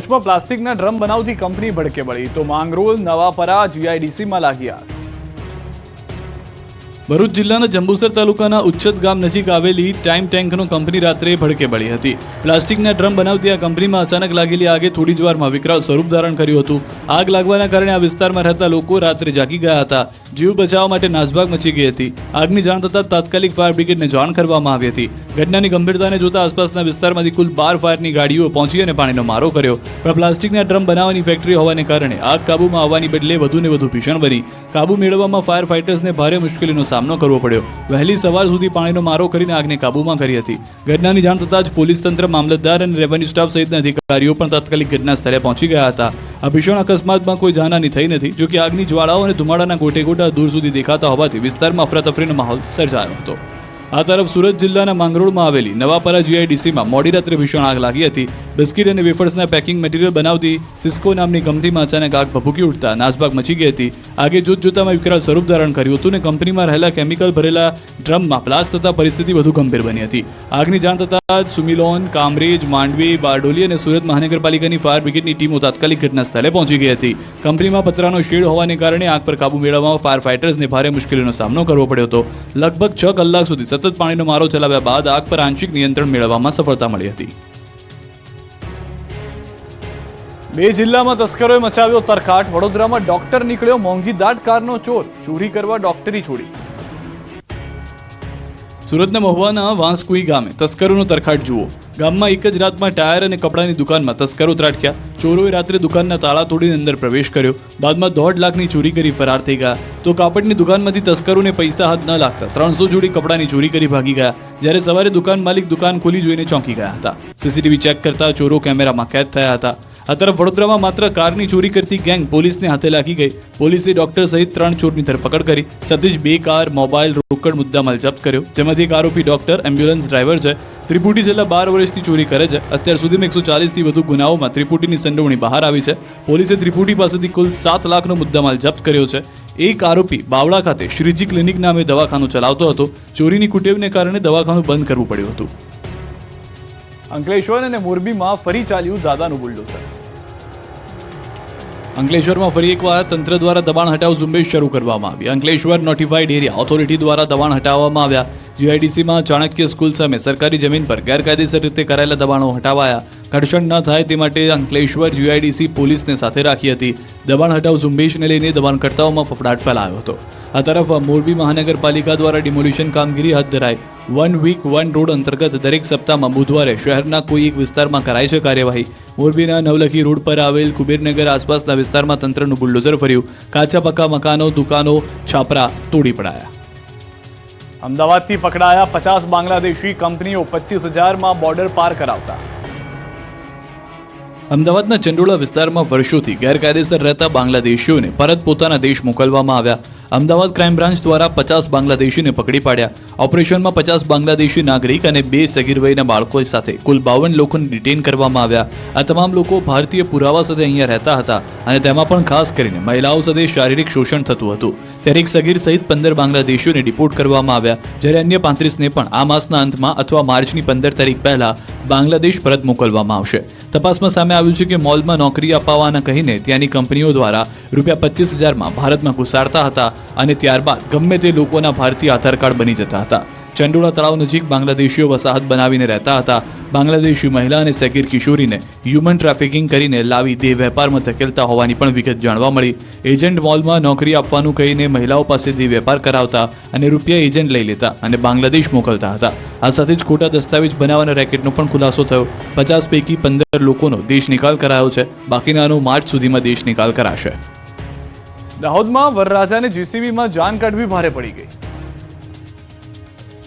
ભરૂચમાં પ્લાસ્ટિકના ડ્રમ બનાવતી કંપની ભડકે બળી તો માંગરોળ નવાપરા જીઆઈડીસીમાં લાગી આગ। ભરૂચ જિલ્લાના જંબુસર તાલુકાના ઉચ્છત ગામ નજીક આવેલી ટાઈમ ટેન્કનો કંપની રાત્રે ભડકે બળી હતી। પ્લાસ્ટિકના ડ્રમ બનાવતી આ કંપનીમાં અચાનક લાગેલી આગે થોડી જ વારમાં વિકરાળ સ્વરૂપ ધારણ કર્યું હતું। આગ લાગવાના કારણે આ વિસ્તારમાં રહેતા લોકો રાત્રે જાગી ગયા હતા। જીવ બચાવવા માટે નાસભાગ મચી ગઈ હતી। આગની જાણ થતાં તાત્કાલિક ફાયર બ્રિગેડને જાણ કરવામાં આવી હતી। ઘટનાની ગંભીરતાને જોતા આસપાસના વિસ્તારમાંથી કુલ 12 ફાયરની ગાડીઓ પહોંચી અને પાણીનો મારો કર્યો, પણ પ્લાસ્ટિકના ડ્રમ બનાવવાની ફેક્ટરી હોવાને કારણે આગ કાબૂમાં આવવાની બદલે વધુને વધુ ભીષણ બની। કાબૂ મેળવવામાં ફાયર ફાઇટર્સને ભારે મુશ્કેલીનો સામનો કરવો પડ્યો। વહેલી સવાર સુધી પાણીનો મારો કરીને આગને કાબૂમાં કરી હતી। ઘટનાની જાણ થતાં જ પોલીસ તંત્ર, મામલતદાર અને રેવન્યુ સ્ટાફ સહિતના અધિકારીઓ પણ તાત્કાલિક ઘટના સ્થળે પહોંચી ગયા હતા। આ ભીષણ અકસ્માતમાં કોઈ જાનહાની થઈ નથી, જો કે આગની જ્વાળાઓ અને ધુમાડાના ગોટેગોટા દૂર સુધી દેખાતા હોવાથી વિસ્તારમાં અફરાતફરીનો માહોલ સર્જાયો હતો। આ તરફ સુરત જિલ્લાના માંગરોળમાં આવેલી નવાપરા જીઆઈડીસીમાં મોડી રાત્રે ભીષણ આગ લાગી હતી। બિસ્કિટ અને વેફર્સના પેકિંગ મટીરીયલ બનાવતી સિસ્કો નામની કંપનીમાં અચાનક આગ ભભૂકી ઉઠતા નાસભાગ મચી ગઈ હતી। આગે જોતજોતામાં વિકરાળ સ્વરૂપ ધારણ કર્યું હતું અને કંપનીમાં રહેલા કેમિકલ ભરેલા ડ્રમમાં બ્લાસ્ટ થતાં પરિસ્થિતિ વધુ ગંભીર બની હતી। આગની જાણ થતાં જ સુમિલોન, કામરેજ, માંડવી, બારડોલી અને સુરત મહાનગરપાલિકાની ફાયર બ્રિગેડની ટીમો તાત્કાલિક ઘટના સ્થળે પહોંચી ગઈ હતી। કંપનીમાં પતરાનો શેડ હોવાને કારણે આગ પર કાબુ મેળવવામાં ફાયર ફાઇટર્સને ભારે મુશ્કેલીનો સામનો કરવો પડ્યો હતો। લગભગ 6 કલાક સુધી સતત પાણીનો મારો ચલાવ્યા બાદ આગ પર આંશિક નિયંત્રણ મેળવવામાં સફળતા મળી હતી। 2 જિલ્લામાં તસ્કરોએ મચાવ્યો તરખાટ। વડોદરામાં ડોક્ટર નીકળ્યો મોંઘી દાટ કારનો ચોર, ચોરી કરવા ડોક્ટરી છોડી। સુરતના મહુવાના વાંસકુઈ ગામે તસ્કરોનો તરખાટ જુઓ। ગામમાં એક જ રાતમાં ટાયર અને કપડાની દુકાનમાં તસ્કરો ત્રાટક્યા। ચોરોએ રાત્રે દુકાનના તાળા તોડીને અંદર પ્રવેશ કર્યો, બાદમાં 1.5 લાખની ચોરી કરી ફરાર થઈ ગયા। તો કાપડની દુકાનમાંથી તસ્કરોને પૈસા હાથ ન લાગતા 300 જોડી કપડાની ચોરી કરી ભાગી ગયા। જ્યારે સવારે દુકાન માલિક દુકાન ખોલી જોઈને ચોંકી ગયા હતા। સીસીટીવી ચેક કરતા ચોરો કેમેરામાં કેદ થયા હતા। આ તરફ વડોદરામાં માત્ર કારની ચોરી કરતી ગેંગ પોલીસને હાથે લાગી ગઈ। પોલીસે ડોક્ટર સહિત 3 ચોરની ધરપકડ કરી। સાથે જ 2 કાર, મોબાઈલ, રોકડ મુદ્દામાલ જપ્ત કર્યો, જેમાંથી એક આરોપી ડોક્ટર, એમ્બ્યુલન્સ ડ્રાઈવર છે। ત્રિપુટી છેલ્લા 12 વર્ષથી ચોરી કરે છે। અત્યાર સુધીમાં 140થી વધુ ગુનાઓમાં ત્રિપુટીની સંડોવણી બહાર આવી છે। પોલીસે ત્રિપુટી પાસેથી કુલ 7 લાખનો મુદ્દામાલ જપ્ત કર્યો છે। એક આરોપી બાવળા ખાતે શ્રીજી ક્લિનિક નામે દવાખાનું ચલાવતો હતો। ચોરીની કુટેવને કારણે દવાખાનું બંધ કરવું પડ્યું હતું। અંકલેશ્વર અને મોરબીમાં ફરી ચાલ્યું દાદાનું બુલડોઝર। અંકલેશ્વરમાં ફરી એકવાર તંત્ર દ્વારા દબાણ હટાવ ઝુંબેશ શરૂ કરવામાં આવી। અંકલેશ્વર નોટિફાઈડ એરિયા ઓથોરિટી દ્વારા દબાણ હટાવવામાં આવ્યા। જીઆઈડીસીમાં ચાણક્ય સ્કૂલ સામે સરકારી જમીન પર ગેરકાયદેસર રીતે કરાયેલા દબાણો હટાવાયા। ઘર્ષણ ન થાય તે માટે અંકલેશ્વર જીઆઈડીસી પોલીસને સાથે રાખી હતી। દબાણ હટાવ ઝુંબેશને લઈને દબાણકર્તાઓમાં ફફડાટ ફેલાયો હતો। આ તરફ મોરબી મહાનગરપાલિકા દ્વારા ડિમોલિશન કામગીરી હાથ ધરાઈ। 1 વીક 1 રોડ અંતર્ગત દરેક સપ્તાહમાં બુધવારે શહેરના કોઈ એક વિસ્તારમાં કરાય છે કાર્યવાહી। મોરબીના નવલખી રોડ પર આવેલ કુબેરનગર આસપાસના વિસ્તારમાં તંત્રનું બુલડોઝર ફર્યું। કાચા પાકા મકાનો, દુકાનો, છાપરા તોડી પડાયા। અમદાવાદથી પકડાયા 50 બાંગ્લાદેશી કંપનીઓ 25,000માં બોર્ડર પાર કરાવતા। અમદાવાદના ચંડોળા વિસ્તારમાં વર્ષોથી ગેરકાયદેસર રહેતા બાંગ્લાદેશીઓને પરત પોતાના દેશ મોકલવામાં આવ્યા। અમદાવાદ ક્રાઇમ બ્રાન્ચ દ્વારા 50 બાંગ્લાદેશીને પકડી પાડ્યા। ઓપરેશનમાં 50 બાંગ્લાદેશી નાગરિક અને 2 સગીર વયના બાળકો સાથે કુલ 52 લોકોને ડિટેન કરવામાં આવ્યા। આ તમામ લોકો ભારતીય પુરાવા સાથે અહીંયા રહેતા હતા અને તેમાં પણ ખાસ કરીને મહિલાઓ સાથે શારીરિક શોષણ થતું હતું। ત્યારે એક સગીર સહિત 15 બાંગ્લાદેશીઓને ડિપોર્ટ કરવામાં આવ્યા, જ્યારે અન્ય 35ને પણ આ માસના અંતમાં અથવા માર્ચની 15 તારીખ પહેલા બાંગ્લાદેશ પરત મોકલવામાં આવશે। તપાસમાં સામે આવ્યું છે કે મોલમાં નોકરી અપાવવાના કહીને ત્યાંની કંપનીઓ દ્વારા રૂપિયા 25,000માં ભારતમાં ઘુસાડતા હતા અને ત્યારબાદ ગમે તે લોકોના ભારતીય આધાર કાર્ડ બની જતા હતા। ચંડોળા તળાવ નજીક બાંગ્લાદેશીઓ વસાહત બનાવીને રહેતા હતા। બાંગ્લાદેશી મહિલા અને સગીર કિશોરીને હ્યુમન ટ્રાફિકિંગ કરીને લાવી દેહ વેપારમાં ધકેલતા હોવાની પણ વિગત જાણવા મળી। એજન્ટ મોલમાં નોકરી આપવાનું કહીને મહિલાઓ પાસેથી વેપાર કરાવતા અને રૂપિયા એજન્ટ લઈ લેતા અને બાંગ્લાદેશ મોકલતા હતા। આ સાથે જ ખોટા દસ્તાવેજ બનાવવાના રેકેટનો પણ ખુલાસો થયો। 50 પૈકી 15 લોકોનો દેશ નિકાલ કરાયો છે, બાકીનાનો માર્ચ સુધીમાં દેશ નિકાલ કરાશે। દાહોદમાં વરરાજાને જીસીબીમાં જાન કાઢવી ભારે પડી ગઈ।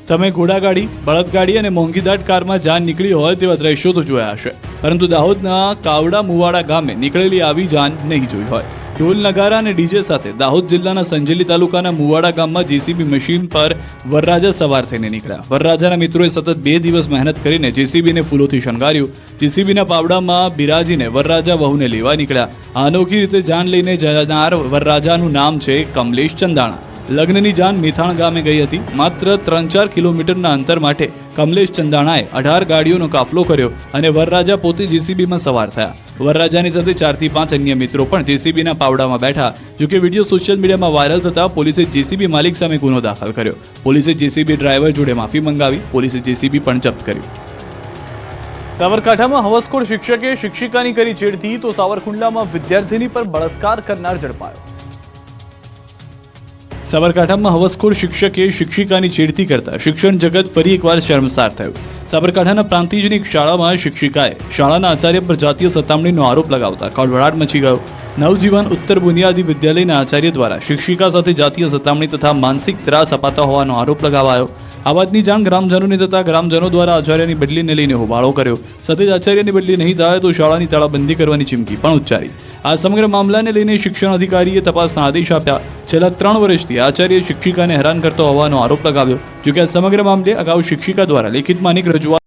તમે ઘોડાગાડી, બળદગાડી અને મોંઘીદાટ કારમાં જાન નીકળી હોય તેવા દ્રશ્યો તો જોયા હશે, પરંતુ દાહોદના કાવડા મુવાડા ગામે નીકળેલી આવી જાન નહીં જોઈ હોય। ઢોલ નગારા અને ડીજે સાથે દાહોદ જિલ્લાના સંજેલી તાલુકાના મુવાડા ગામમાં જેસીબી મશીન પર વરરાજા સવાર થઈને નીકળ્યા। વરરાજાના મિત્રોએ સતત 2 દિવસ મહેનત કરીને જેસીબીને ફૂલોથી શણગાર્યું। જેસીબીના પાવડામાં બિરાજીને વરરાજા વહુને લેવા નીકળ્યા। આ અનોખી રીતે જાન લઈને જનાર વરરાજાનું નામ છે કમલેશ ચંદાણા। લગ્નની જાન મેથાણ ગામે ગઈ હતી. માત્ર 3-4 કિલોમીટરના અંતર માટે કમલેશ ચંદાણાએ 18 ગાડીઓનો કાફલો કર્યો અને વરરાજા પોતે જેસીબીમાં સવાર થયા. વરરાજાની સાથે 4 થી 5 અન્ય મિત્રો પણ જેસીબીના પાવડામાં બેઠા. જોકે વિડીયો સોશિયલ મીડિયામાં વાયરલ થતા પોલીસે જેસીબી માલિક સામે ગુનો દાખલ કર્યો. પોલીસે જેસીબી ડ્રાઈવર જોડે માફી મંગાવી. પોલીસે જેસીબી પણ જપ્ત કર્યું. સાબરકાંઠામાં હવસખોર શિક્ષકે શિક્ષિકાની કરી છેડતી તો સાવરકુંડલામાં વિદ્યાર્થીની પર બળાત્કાર કરનાર ઝડપાયો. સાબરકાંઠામાં હવસખોર શિક્ષકે શિક્ષિકાની છેડતી કરતા શિક્ષણ જગત ફરી એકવાર શર્મસાર થયું. સાબરકાંઠાના પ્રાંતિજની એક શાળામાં શિક્ષિકાએ શાળાના આચાર્ય પર જાતીય સતામણીનો આરોપ લગાવતા ખળભળાટ મચી ગયો. નવજીવન ઉત્તર બુનિયાદી વિદ્યાલયના આચાર્ય દ્વારા શિક્ષિકા સાથે જાતીય સતામણી તથા માનસિક ત્રાસ અપાતા હોવાનો આરોપ લગાવાયો. આ વાતની જાણ ગ્રામજનોને થતા ગ્રામજનો દ્વારા આચાર્યની બદલીને લઈને હોબાળો કર્યો. સાથે જ આચાર્યની બદલી નહીં થાય તો શાળાની તાળાબંધી કરવાની ચીમકી પણ ઉચ્ચારી. આ સમગ્ર મામલાને લઈને શિક્ષણ અધિકારીએ તપાસના આદેશ આપ્યા. છેલ્લા 3 વર્ષથી આચાર્ય શિક્ષિકાને હેરાન કરતો હોવાનો આરોપ લગાવ્યો. જોકે આ સમગ્ર મામલે અગાઉ શિક્ષિકા દ્વારા લેખિતમાં અનેક રજૂઆત